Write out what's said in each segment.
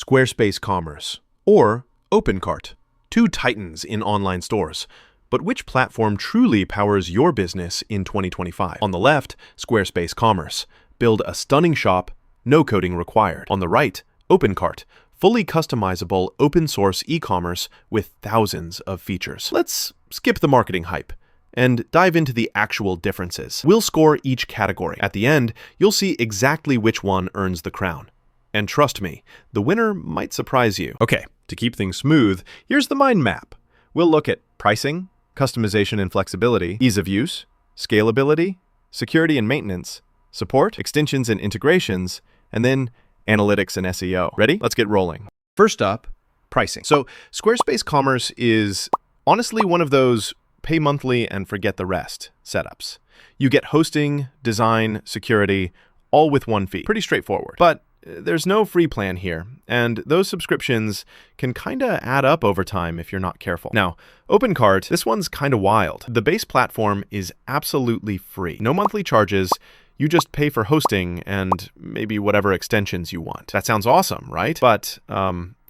Squarespace Commerce, or OpenCart, two titans in online stores. But which platform truly powers your business in 2025? On the left, Squarespace Commerce. Build a stunning shop, no coding required. On the right, OpenCart. Fully customizable open-source e-commerce with thousands of features. Let's skip the marketing hype and dive into the actual differences. We'll score each category. At the end, you'll see exactly which one earns the crown. And trust me, the winner might surprise you. Okay, to keep things smooth, here's the mind map. We'll look at pricing, customization and flexibility, ease of use, scalability, security and maintenance, support, extensions and integrations, and then analytics and SEO. Ready? Let's get rolling. First up, pricing. So Squarespace Commerce is honestly one of those pay monthly and forget the rest setups. You get hosting, design, security, all with one fee. Pretty straightforward. But there's no free plan here, and those subscriptions can kinda add up over time if you're not careful. Now, OpenCart, this one's kinda wild. The base platform is absolutely free. No monthly charges. You just pay for hosting and maybe whatever extensions you want. That sounds awesome, right? But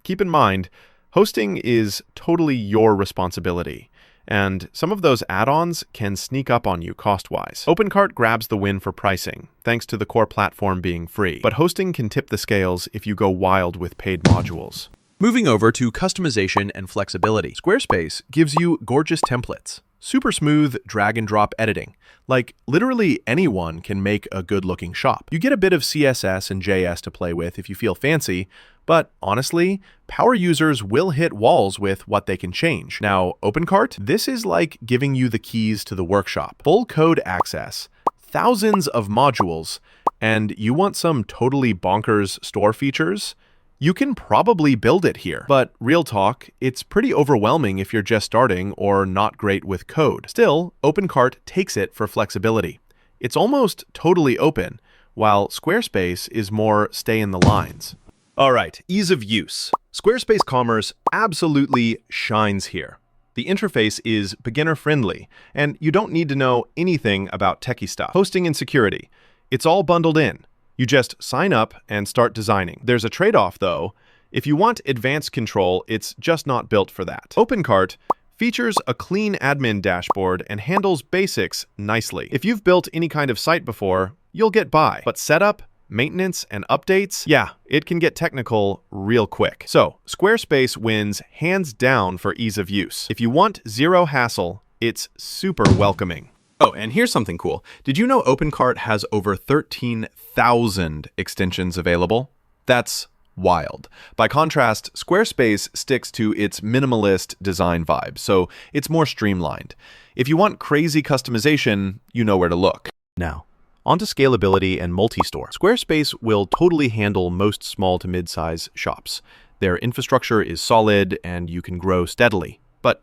keep in mind, hosting is totally your responsibility, and some of those add-ons can sneak up on you cost-wise. OpenCart grabs the win for pricing, thanks to the core platform being free, but hosting can tip the scales if you go wild with paid modules. Moving over to customization and flexibility. Squarespace gives you gorgeous templates, super smooth drag-and-drop editing. Like, literally anyone can make a good-looking shop. You get a bit of CSS and JS to play with if you feel fancy, but honestly, power users will hit walls with what they can change. Now, OpenCart, this is like giving you the keys to the workshop. Full code access, thousands of modules, and you want some totally bonkers store features? You can probably build it here, but real talk, it's pretty overwhelming if you're just starting or not great with code. Still, OpenCart takes it for flexibility. It's almost totally open, while Squarespace is more stay in the lines. All right, ease of use. Squarespace Commerce absolutely shines here. The interface is beginner-friendly, and you don't need to know anything about techie stuff. Hosting and security, it's all bundled in. You just sign up and start designing. There's a trade-off, though. If you want advanced control, it's just not built for that. OpenCart features a clean admin dashboard and handles basics nicely. If you've built any kind of site before, you'll get by. But setup, maintenance, and updates, yeah, it can get technical real quick. So, Squarespace wins hands down for ease of use. If you want zero hassle, it's super welcoming. Oh, and here's something cool. Did you know OpenCart has over 13,000 extensions available? That's wild. By contrast, Squarespace sticks to its minimalist design vibe, so it's more streamlined. If you want crazy customization, you know where to look. Now, onto scalability and multi-store. Squarespace will totally handle most small to mid-size shops. Their infrastructure is solid and you can grow steadily. But,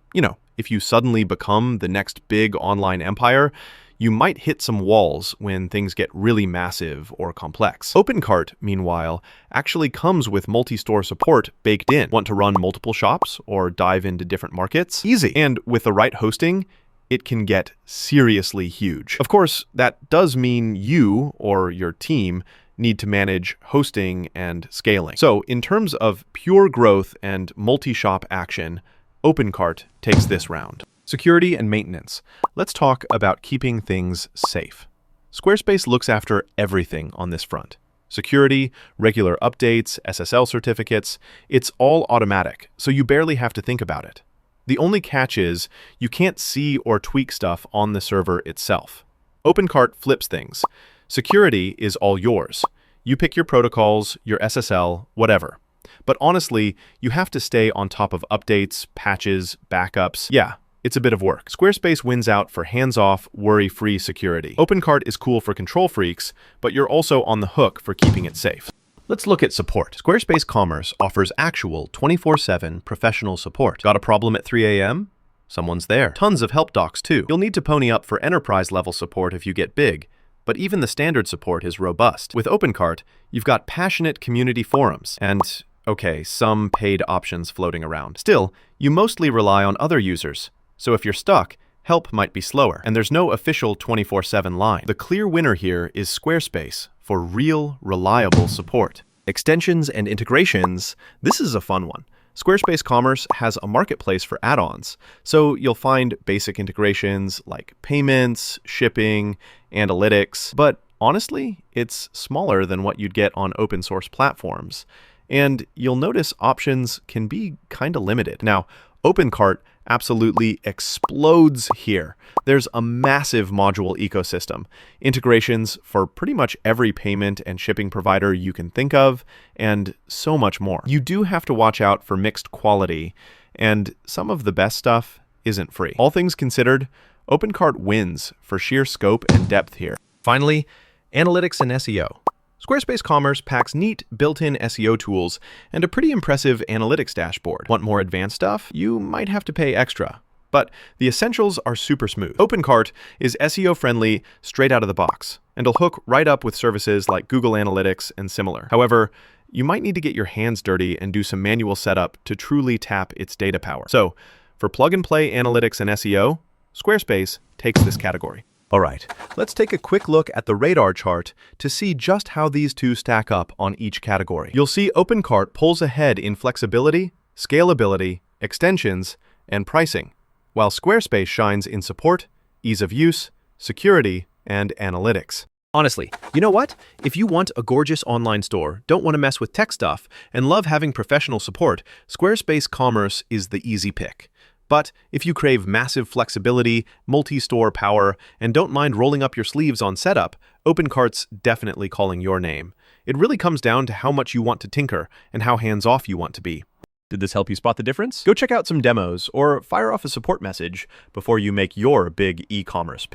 if you suddenly become the next big online empire, you might hit some walls when things get really massive or complex. OpenCart, meanwhile, actually comes with multi-store support baked in. Want to run multiple shops or dive into different markets? Easy. And with the right hosting, it can get seriously huge. Of course, that does mean you or your team need to manage hosting and scaling. So in terms of pure growth and multi-shop action, OpenCart takes this round. Security and maintenance. Let's talk about keeping things safe. Squarespace looks after everything on this front. Security, regular updates, SSL certificates, it's all automatic, so you barely have to think about it. The only catch is you can't see or tweak stuff on the server itself. OpenCart flips things. Security is all yours. You pick your protocols, your SSL, whatever. But honestly, you have to stay on top of updates, patches, backups. Yeah, it's a bit of work. Squarespace wins out for hands-off, worry-free security. OpenCart is cool for control freaks, but you're also on the hook for keeping it safe. Let's look at support. Squarespace Commerce offers actual 24/7 professional support. Got a problem at 3 a.m.? Someone's there. Tons of help docs too. You'll need to pony up for enterprise-level support if you get big, but even the standard support is robust. With OpenCart, you've got passionate community forums and okay, some paid options floating around. Still, you mostly rely on other users, so if you're stuck, help might be slower, and there's no official 24/7 line. The clear winner here is Squarespace for real, reliable support. Extensions and integrations, this is a fun one. Squarespace Commerce has a marketplace for add-ons, so you'll find basic integrations like payments, shipping, analytics, but honestly, it's smaller than what you'd get on open source platforms. And you'll notice options can be kind of limited. Now, OpenCart absolutely explodes here. There's a massive module ecosystem, integrations for pretty much every payment and shipping provider you can think of, and so much more. You do have to watch out for mixed quality, and some of the best stuff isn't free. All things considered, OpenCart wins for sheer scope and depth here. Finally, analytics and SEO. Squarespace Commerce packs neat, built-in SEO tools and a pretty impressive analytics dashboard. Want more advanced stuff? You might have to pay extra. But the essentials are super smooth. OpenCart is SEO-friendly straight out of the box, and it'll hook right up with services like Google Analytics and similar. However, you might need to get your hands dirty and do some manual setup to truly tap its data power. So, for plug-and-play analytics and SEO, Squarespace takes this category. All right, let's take a quick look at the radar chart to see just how these two stack up on each category. You'll see OpenCart pulls ahead in flexibility, scalability, extensions, and pricing, while Squarespace shines in support, ease of use, security, and analytics. Honestly, you know what? If you want a gorgeous online store, don't want to mess with tech stuff, and love having professional support, Squarespace Commerce is the easy pick. But if you crave massive flexibility, multi-store power, and don't mind rolling up your sleeves on setup, OpenCart's definitely calling your name. It really comes down to how much you want to tinker and how hands-off you want to be. Did this help you spot the difference? Go check out some demos or fire off a support message before you make your big e-commerce